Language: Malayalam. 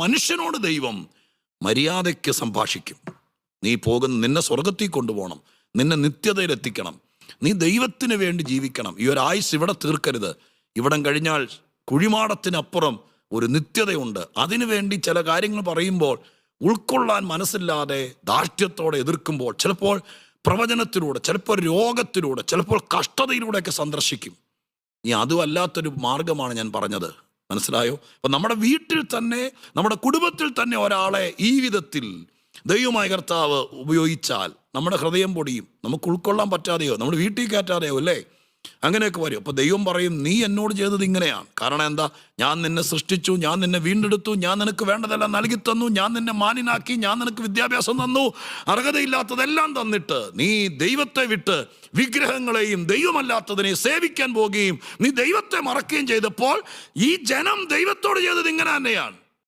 മനുഷ്യനോട് ദൈവം മര്യാദയ്ക്ക് സംഭാഷിക്കും. നീ നിന്നെ സ്വർഗത്തിൽ കൊണ്ടുപോകണം, നിന്നെ നിത്യതയിലെത്തിക്കണം, നീ ദൈവത്തിന് വേണ്ടി ജീവിക്കണം. ഈ ഒരു ആയുസ് ഇവിടെ തീർക്കരുത്. ഇവിടം കഴിഞ്ഞാൽ കുഴിമാടത്തിനപ്പുറം ഒരു നിത്യതയുണ്ട്. അതിനുവേണ്ടി ചില കാര്യങ്ങൾ പറയുമ്പോൾ ഉൾക്കൊള്ളാൻ മനസ്സില്ലാതെ ധാർഷ്ട്യത്തോടെ എതിർക്കുമ്പോൾ, ചിലപ്പോൾ പ്രവചനത്തിലൂടെ, ചിലപ്പോൾ രോഗത്തിലൂടെ, ചിലപ്പോൾ കഷ്ടതയിലൂടെയൊക്കെ സന്ദർശിക്കും. ഇനി അതുമല്ലാത്തൊരു മാർഗമാണ് ഞാൻ പറഞ്ഞത്. മനസ്സിലായോ? അപ്പം നമ്മുടെ വീട്ടിൽ തന്നെ, നമ്മുടെ കുടുംബത്തിൽ തന്നെ ഒരാളെ ഈ വിധത്തിൽ ദൈവമായ കർത്താവ് ഉപയോഗിച്ചാൽ നമ്മുടെ ഹൃദയം പൊടിയും. നമുക്ക് ഉൾക്കൊള്ളാൻ പറ്റാതെയോ, നമ്മുടെ വീട്ടിൽ കയറ്റാതെയോ അല്ലേ, അങ്ങനെയൊക്കെ വരും. അപ്പോൾ ദൈവം പറയും, നീ എന്നോട് ചെയ്തത് ഇങ്ങനെയാണ്. കാരണം എന്താ? ഞാൻ നിന്നെ സൃഷ്ടിച്ചു, ഞാൻ നിന്നെ വീണ്ടെടുത്തു, ഞാൻ നിനക്ക് വേണ്ടതെല്ലാം നൽകി തന്നു, ഞാൻ നിന്നെ മാന്യനാക്കി, ഞാൻ നിനക്ക് വിദ്യാഭ്യാസം തന്നു, അർഹതയില്ലാത്തതെല്ലാം തന്നിട്ട് നീ ദൈവത്തെ വിട്ട് വിഗ്രഹങ്ങളെയും ദൈവമല്ലാത്തതിനെ സേവിക്കാൻ പോവുകയും നീ ദൈവത്തെ മറക്കുകയും ചെയ്തപ്പോൾ ഈ ജനം ദൈവത്തോട് ചെയ്തത് ഇങ്ങനെ തന്നെയാണ്.